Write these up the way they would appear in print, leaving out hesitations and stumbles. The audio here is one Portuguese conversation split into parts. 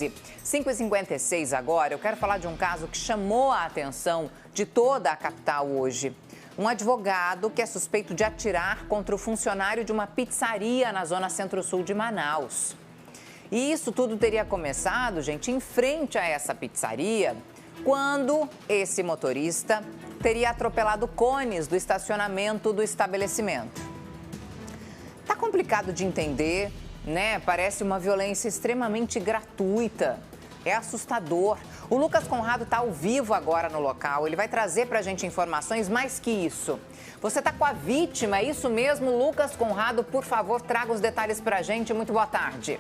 5h56 agora, eu quero falar de um caso que chamou a atenção de toda a capital hoje. Um advogado que é suspeito de atirar contra o funcionário de uma pizzaria na zona centro-sul de Manaus. E isso tudo teria começado, gente, em frente a essa pizzaria, quando esse motorista teria atropelado cones do estacionamento do estabelecimento. Tá complicado de entender, né? Parece uma violência extremamente gratuita. É assustador. O Lucas Conrado está ao vivo agora no local. Ele vai trazer para a gente informações mais que isso. Você está com a vítima, é isso mesmo? Lucas Conrado, por favor, traga os detalhes para a gente. Muito boa tarde.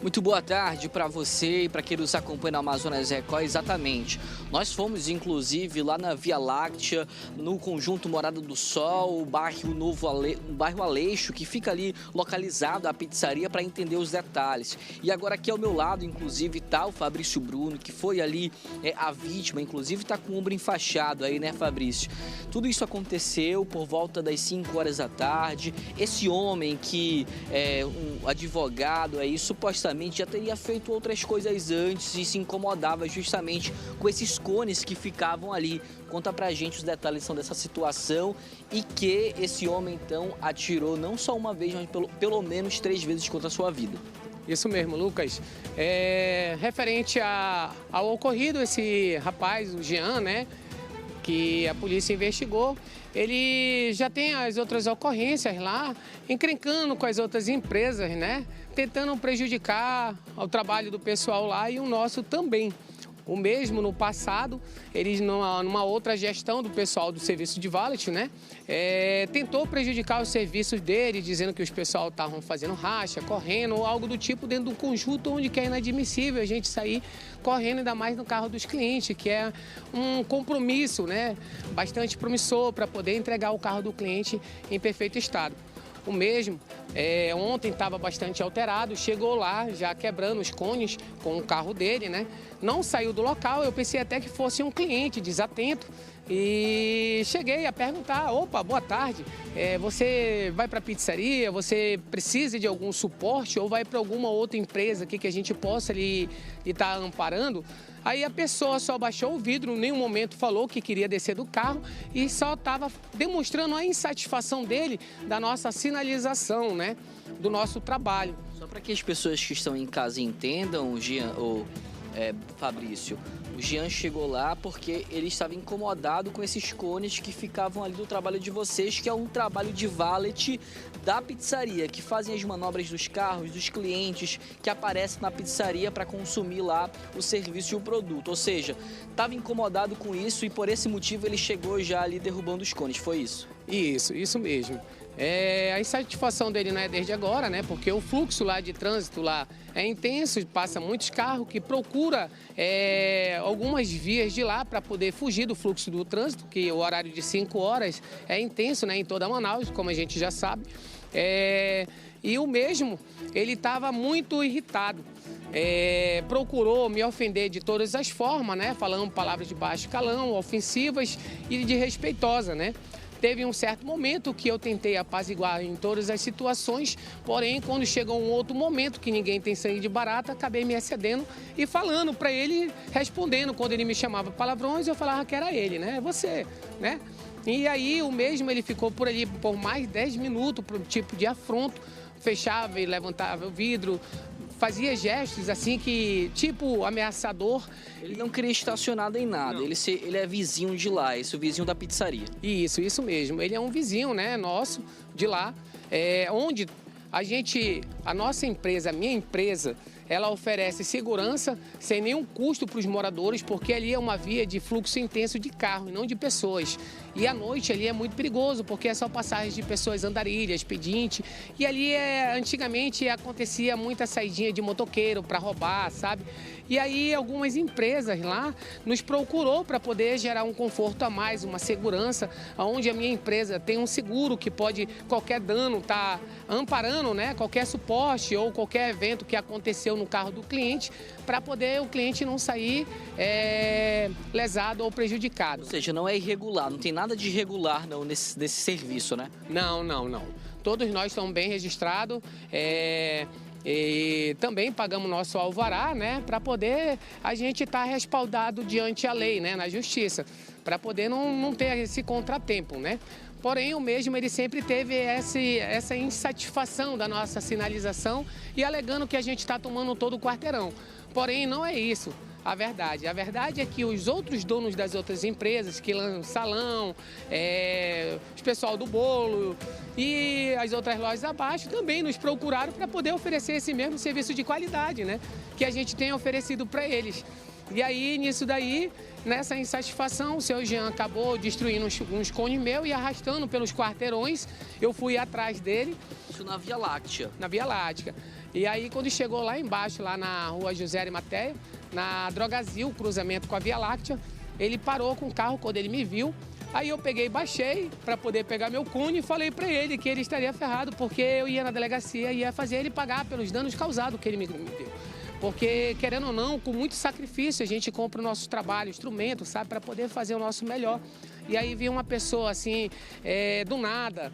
Muito boa tarde para você e para quem nos acompanha na Amazonas Record. Exatamente. Nós fomos, inclusive, lá na Via Láctea, no conjunto Morada do Sol, o bairro Aleixo, que fica ali localizado a pizzaria, para entender os detalhes. E agora aqui ao meu lado, inclusive, está o Fabrício Bruno, que foi ali a vítima, inclusive está com o ombro enfaixado aí, né, Fabrício? Tudo isso aconteceu por volta das 5 horas da tarde. Esse homem que é um advogado aí, supostamente já teria feito outras coisas antes e se incomodava justamente com esses cones que ficavam ali. Conta pra gente os detalhes dessa situação e que esse homem, então, atirou não só uma vez, mas pelo menos 3 vezes contra a sua vida. Isso mesmo, Lucas. Referente ao ocorrido, esse rapaz, o Jean, né, que a polícia investigou, ele já tem as outras ocorrências lá, encrencando com as outras empresas, né, tentando prejudicar o trabalho do pessoal lá e o nosso também. O mesmo no passado, eles numa outra gestão do pessoal do serviço de valet, né, tentou prejudicar os serviços dele, dizendo que os pessoal estavam fazendo racha, correndo ou algo do tipo dentro do conjunto, onde que é inadmissível a gente sair correndo, ainda mais no carro dos clientes, que é um compromisso, né, bastante promissor para poder entregar o carro do cliente em perfeito estado. O mesmo, ontem estava bastante alterado, chegou lá já quebrando os cones com o carro dele, né? Não saiu do local, eu pensei até que fosse um cliente desatento e cheguei a perguntar: opa, boa tarde, você vai para a pizzaria, você precisa de algum suporte ou vai para alguma outra empresa aqui que a gente possa lhe estar amparando? Aí a pessoa só baixou o vidro, em nenhum momento falou que queria descer do carro e só estava demonstrando a insatisfação dele da nossa sinalização, né, do nosso trabalho. Só para que as pessoas que estão em casa entendam, Fabrício, o Jean chegou lá porque ele estava incomodado com esses cones que ficavam ali do trabalho de vocês, que é um trabalho de valet da pizzaria, que fazem as manobras dos carros, dos clientes que aparecem na pizzaria para consumir lá o serviço e o produto. Ou seja, estava incomodado com isso e por esse motivo ele chegou já ali derrubando os cones, foi isso? Isso mesmo. A insatisfação dele não é desde agora, né? Porque o fluxo lá de trânsito lá é intenso, passa muitos carros que procura algumas vias de lá para poder fugir do fluxo do trânsito, que o horário de 5 horas é intenso, né, em toda Manaus, como a gente já sabe. E o mesmo, ele estava muito irritado. Procurou me ofender de todas as formas, né? Falando palavras de baixo calão, ofensivas e desrespeitosas, né? Teve um certo momento que eu tentei apaziguar em todas as situações, porém, quando chegou um outro momento que ninguém tem sangue de barata, acabei me excedendo e falando para ele, respondendo. Quando ele me chamava palavrões, eu falava que era ele, né? Você, né? E aí, o mesmo, ele ficou por ali por mais 10 minutos, por um tipo de afronto, fechava e levantava o vidro, fazia gestos assim que, tipo, ameaçador. Ele não queria estacionar em nada, ele é vizinho de lá, esse é o vizinho da pizzaria. Isso mesmo, ele é um vizinho, né, nosso, de lá, onde a nossa empresa, a minha empresa, ela oferece segurança sem nenhum custo para os moradores, porque ali é uma via de fluxo intenso de carro e não de pessoas. E à noite ali é muito perigoso, porque é só passagem de pessoas andarilhas, pedinte. E ali antigamente acontecia muita saidinha de motoqueiro para roubar, sabe? E aí algumas empresas lá nos procurou para poder gerar um conforto a mais, uma segurança, onde a minha empresa tem um seguro que pode, qualquer dano, tá amparando, né, qualquer suporte ou qualquer evento que aconteceu no carro do cliente, para poder o cliente não sair lesado ou prejudicado. Ou seja, não é irregular, não tem nada de irregular não, nesse serviço, né? Não. todos nós estamos bem registrados. E também pagamos nosso alvará, né, para poder a gente estar respaldado diante a lei, né, na justiça, para poder não ter esse contratempo, né. Porém, o mesmo ele sempre teve essa insatisfação da nossa sinalização e alegando que a gente está tomando todo o quarteirão. Porém, não é isso. A verdade é que os outros donos das outras empresas, que lançam salão, os pessoal do bolo e as outras lojas abaixo, também nos procuraram para poder oferecer esse mesmo serviço de qualidade, né? Que a gente tem oferecido para eles. E aí, nisso daí, nessa insatisfação, o seu Jean acabou destruindo uns cones meus e arrastando pelos quarteirões. Eu fui atrás dele. Isso na Via Láctea? Na Via Láctea. E aí, quando chegou lá embaixo, lá na rua José Arimateia, na Drogazil, cruzamento com a Via Láctea, ele parou com o carro quando ele me viu. Aí eu peguei e baixei para poder pegar meu cone e falei para ele que ele estaria ferrado, porque eu ia na delegacia e ia fazer ele pagar pelos danos causados que ele me deu. Porque, querendo ou não, com muito sacrifício, a gente compra o nosso trabalho, instrumento, sabe, para poder fazer o nosso melhor. E aí vinha uma pessoa assim, do nada,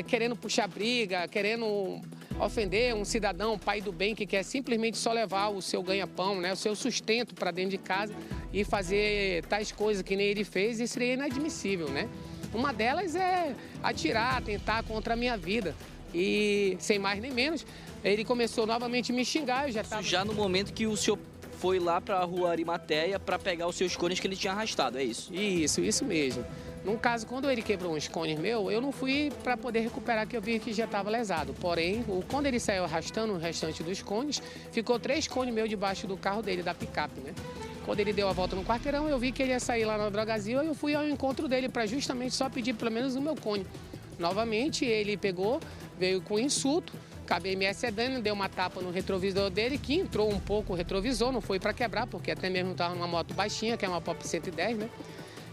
querendo puxar briga, querendo ofender um cidadão, pai do bem, que quer simplesmente só levar o seu ganha-pão, né, o seu sustento para dentro de casa e fazer tais coisas que nem ele fez, isso seria inadmissível, né? Uma delas é atirar, atentar contra a minha vida. E, sem mais nem menos, ele começou novamente a me xingar, eu já estava... Já no momento que o senhor foi lá para a rua Arimateia para pegar os seus cones que ele tinha arrastado, é isso? Isso mesmo. No caso, quando ele quebrou uns cones meus, eu não fui para poder recuperar, que eu vi que já estava lesado. Porém, quando ele saiu arrastando o restante dos cones, ficou 3 cones meus debaixo do carro dele, da picape, né? Quando ele deu a volta no quarteirão, eu vi que ele ia sair lá na Drogazil e eu fui ao encontro dele para justamente só pedir pelo menos o meu cone. Novamente, ele pegou, veio com insulto, acabei me excedendo, deu uma tapa no retrovisor dele, que entrou um pouco o retrovisor, não foi para quebrar, porque até mesmo estava numa moto baixinha, que é uma Pop 110, né?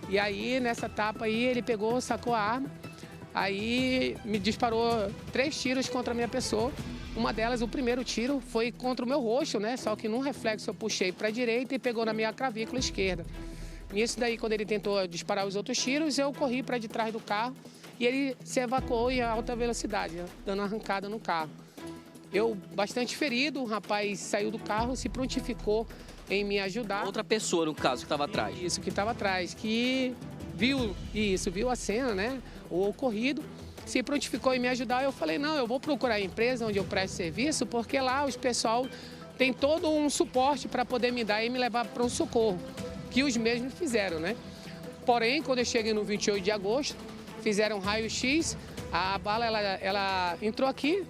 E aí, nessa tapa aí, ele pegou, sacou a arma, aí me disparou 3 tiros contra a minha pessoa. Uma delas, o primeiro tiro, foi contra o meu rosto, né? Só que num reflexo eu puxei para a direita e pegou na minha clavícula esquerda. Nisso daí, quando ele tentou disparar os outros tiros, eu corri para de trás do carro e ele se evacuou em alta velocidade, né? Dando arrancada no carro. Eu, bastante ferido, o rapaz saiu do carro, se prontificou em me ajudar. Outra pessoa, no caso, que estava atrás. Isso, que estava atrás, que viu a cena, né? O ocorrido, se prontificou em me ajudar. Eu falei, não, eu vou procurar a empresa onde eu presto serviço, porque lá os pessoal tem todo um suporte para poder me dar e me levar para um socorro, que os mesmos fizeram, né? Porém, quando eu cheguei no 28 de agosto, fizeram um raio-x, a bala ela entrou aqui,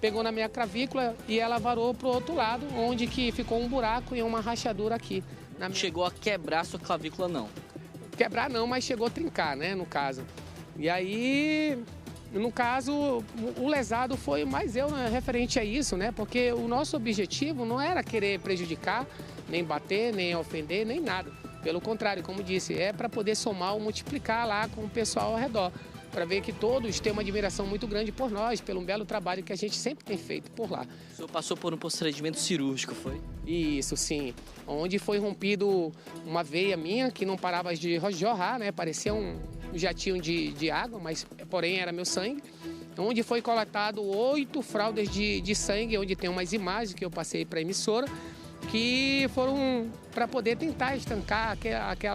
pegou na minha clavícula e ela varou para o outro lado, onde que ficou um buraco e uma rachadura aqui. Não chegou a quebrar sua clavícula, não? Quebrar não, mas chegou a trincar, né, no caso. E aí, no caso, o lesado foi mais eu, né, referente a isso, né, porque o nosso objetivo não era querer prejudicar, nem bater, nem ofender, nem nada. Pelo contrário, como disse, é para poder somar ou multiplicar lá com o pessoal ao redor, para ver que todos têm uma admiração muito grande por nós, pelo belo trabalho que a gente sempre tem feito por lá. O senhor passou por um procedimento cirúrgico, foi? Isso, sim. Onde foi rompido uma veia minha que não parava de jorrar, né? Parecia um jatinho de água, mas porém era meu sangue. Onde foi coletado 8 fraldas de sangue, onde tem umas imagens que eu passei para a emissora, que foram para poder tentar estancar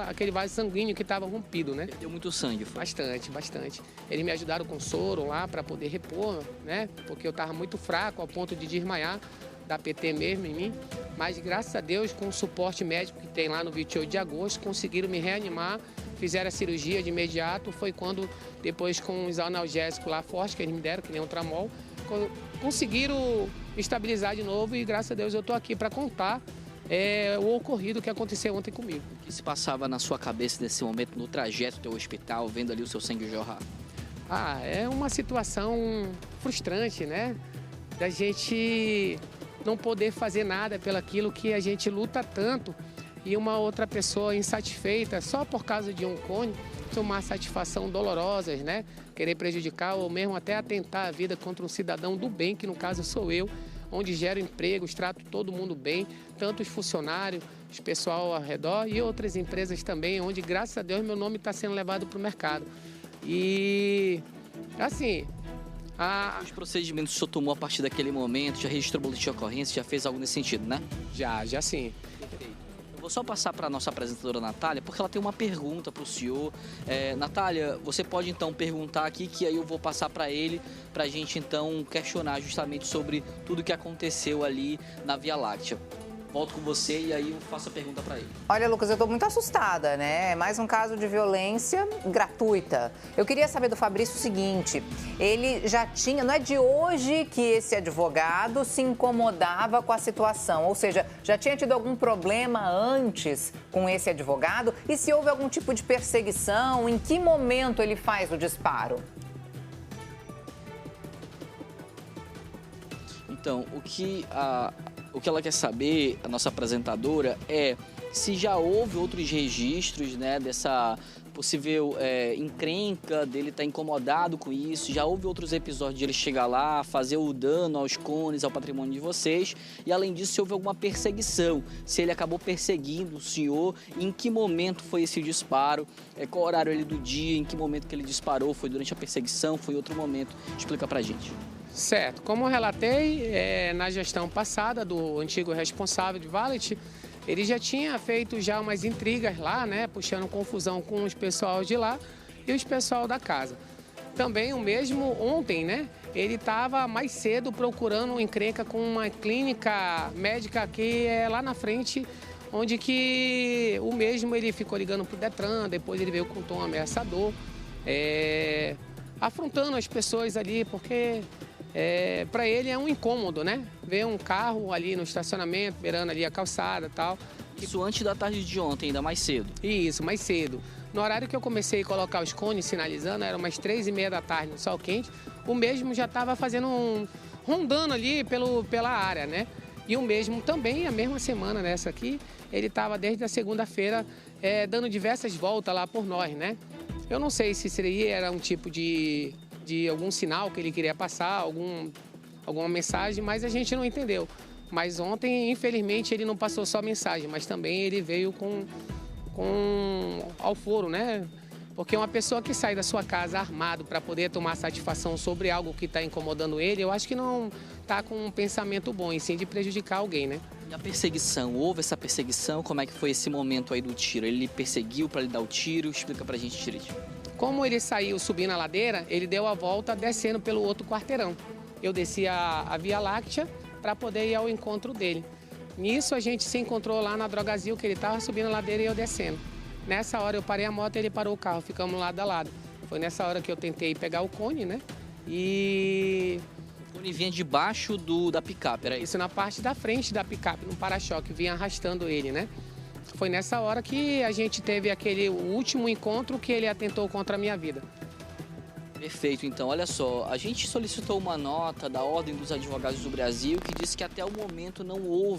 aquele vaso sanguíneo que estava rompido, né? Deu muito sangue, foi? Bastante. Eles me ajudaram com soro lá para poder repor, né? Porque eu estava muito fraco ao ponto de desmaiar, da PT mesmo em mim. Mas graças a Deus, com o suporte médico que tem lá no 28 de agosto, conseguiram me reanimar, fizeram a cirurgia de imediato. Foi quando, depois com os analgésicos lá fortes que eles me deram, que nem o Tramol, conseguiram estabilizar de novo e graças a Deus eu estou aqui para contar o ocorrido que aconteceu ontem comigo. O que se passava na sua cabeça nesse momento, no trajeto até o hospital, vendo ali o seu sangue jorrar? É uma situação frustrante, né? Da gente não poder fazer nada pelaquilo que a gente luta tanto e uma outra pessoa insatisfeita só por causa de um cone tomar satisfação dolorosas, né? Querer prejudicar ou mesmo até atentar a vida contra um cidadão do bem, que no caso sou eu, onde gero empregos, trato todo mundo bem, tanto os funcionários, os pessoal ao redor e outras empresas também, onde graças a Deus meu nome está sendo levado para o mercado. E assim, Os procedimentos que o senhor tomou a partir daquele momento, já registrou boletim de ocorrência, já fez algo nesse sentido, né? Já sim. Eu vou só passar para a nossa apresentadora Natália, porque ela tem uma pergunta para o senhor. Natália, você pode então perguntar aqui, que aí eu vou passar para ele, para a gente então questionar justamente sobre tudo que aconteceu ali na Via Láctea. Volto com você e aí eu faço a pergunta para ele. Olha, Lucas, eu tô muito assustada, né? É mais um caso de violência gratuita. Eu queria saber do Fabrício o seguinte, ele já tinha, não é de hoje que esse advogado se incomodava com a situação, ou seja, já tinha tido algum problema antes com esse advogado? E se houve algum tipo de perseguição, em que momento ele faz o disparo? Então, o que ela quer saber, a nossa apresentadora, é se já houve outros registros, né, dessa possível encrenca, dele estar incomodado com isso, já houve outros episódios de ele chegar lá, fazer o dano aos cones, ao patrimônio de vocês, e além disso, se houve alguma perseguição, se ele acabou perseguindo o senhor, em que momento foi esse disparo, qual o horário ali do dia, em que momento que ele disparou, foi durante a perseguição, foi em outro momento, explica pra gente. Certo, como eu relatei, na gestão passada do antigo responsável de Valet, ele já tinha feito já umas intrigas lá, né, puxando confusão com os pessoal de lá e os pessoal da casa. Também o mesmo ontem, né, ele estava mais cedo procurando encrenca com uma clínica médica que é lá na frente, onde que o mesmo ele ficou ligando pro Detran, depois ele veio com um tom ameaçador, afrontando as pessoas ali, porque para ele é um incômodo, né? Ver um carro ali no estacionamento, beirando ali a calçada e tal. Isso antes da tarde de ontem, ainda mais cedo? Isso, mais cedo. No horário que eu comecei a colocar os cones sinalizando, era umas 3h30 da tarde no sol quente, o mesmo já estava fazendo rondando ali pela área, né? E o mesmo também, a mesma semana nessa aqui, ele estava desde a segunda-feira dando diversas voltas lá por nós, né? Eu não sei se era um tipo de algum sinal que ele queria passar, alguma mensagem, mas a gente não entendeu. Mas ontem, infelizmente, ele não passou só mensagem, mas também ele veio com alforo, né? Porque uma pessoa que sai da sua casa armado para poder tomar satisfação sobre algo que está incomodando ele, eu acho que não está com um pensamento bom, e sim de prejudicar alguém, né? E a perseguição, houve essa perseguição? Como é que foi esse momento aí do tiro? Ele perseguiu para lhe dar o tiro? Explica pra gente direitinho. Como ele saiu subindo a ladeira, ele deu a volta descendo pelo outro quarteirão. Eu desci a Via Láctea para poder ir ao encontro dele. Nisso a gente se encontrou lá na Drogazil, que ele estava subindo a ladeira e eu descendo. Nessa hora eu parei a moto e ele parou o carro, ficamos lado a lado. Foi nessa hora que eu tentei pegar o cone, né? O cone vinha debaixo da picape, era isso? Isso, na parte da frente da picape, no para-choque, vinha arrastando ele, né? Foi nessa hora que a gente teve o último encontro que ele atentou contra a minha vida. Perfeito, então, olha só, a gente solicitou uma nota da Ordem dos Advogados do Brasil que disse que até o momento não houve,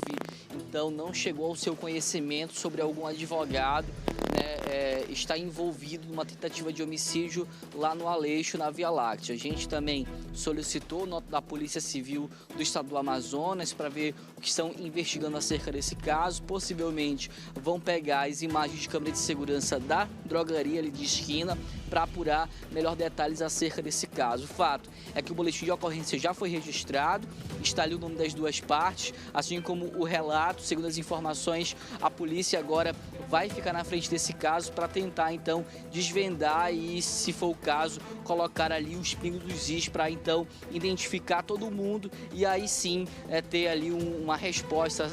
então não chegou ao seu conhecimento sobre algum advogado, né, está envolvido numa tentativa de homicídio lá no Aleixo, na Via Láctea. A gente também solicitou nota da Polícia Civil do Estado do Amazonas para ver o que estão investigando acerca desse caso. Possivelmente vão pegar as imagens de câmera de segurança da drogaria ali de esquina para apurar melhor detalhes acerca desse caso. O fato é que o boletim de ocorrência já foi registrado, está ali o nome das duas partes, assim como o relato. Segundo as informações, a polícia agora vai ficar na frente desse caso para tentar então desvendar e, se for o caso, colocar ali os pingos dos is para então identificar todo mundo e aí sim ter ali uma resposta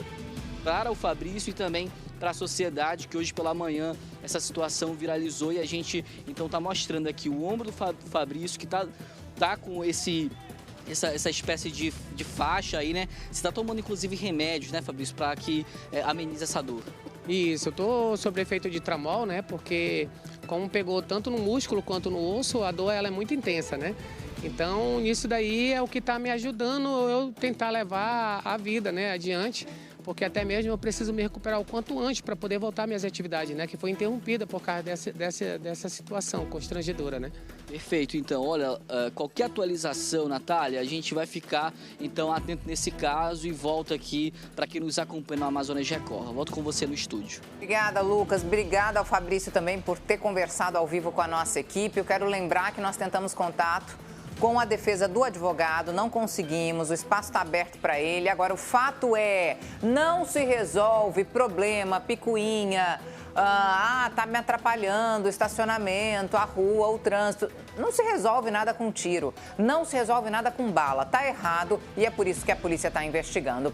para o Fabrício e também para a sociedade, que hoje pela manhã essa situação viralizou e a gente então está mostrando aqui o ombro do Fabrício, que tá com essa espécie de faixa aí, né? Você está tomando inclusive remédios, né, Fabrício, para que amenize essa dor. Isso, eu tô sob efeito de tramol, né? Porque como pegou tanto no músculo quanto no osso, a dor ela é muito intensa, né? Então, isso daí é o que está me ajudando eu tentar levar a vida, né, adiante, porque até mesmo eu preciso me recuperar o quanto antes para poder voltar às minhas atividades, né, que foi interrompida por causa dessa situação constrangedora, né? Perfeito, então, olha, qualquer atualização, Natália, a gente vai ficar, então, atento nesse caso e volta aqui para quem nos acompanha no Amazonas Record. Volto com você no estúdio. Obrigada, Lucas. Obrigada ao Fabrício também por ter conversado ao vivo com a nossa equipe. Eu quero lembrar que nós tentamos contato com a defesa do advogado, não conseguimos, o espaço está aberto para ele. Agora, o fato é, não se resolve problema, picuinha, tá me atrapalhando o estacionamento, a rua, o trânsito. Não se resolve nada com tiro, não se resolve nada com bala. Tá errado e é por isso que a polícia está investigando.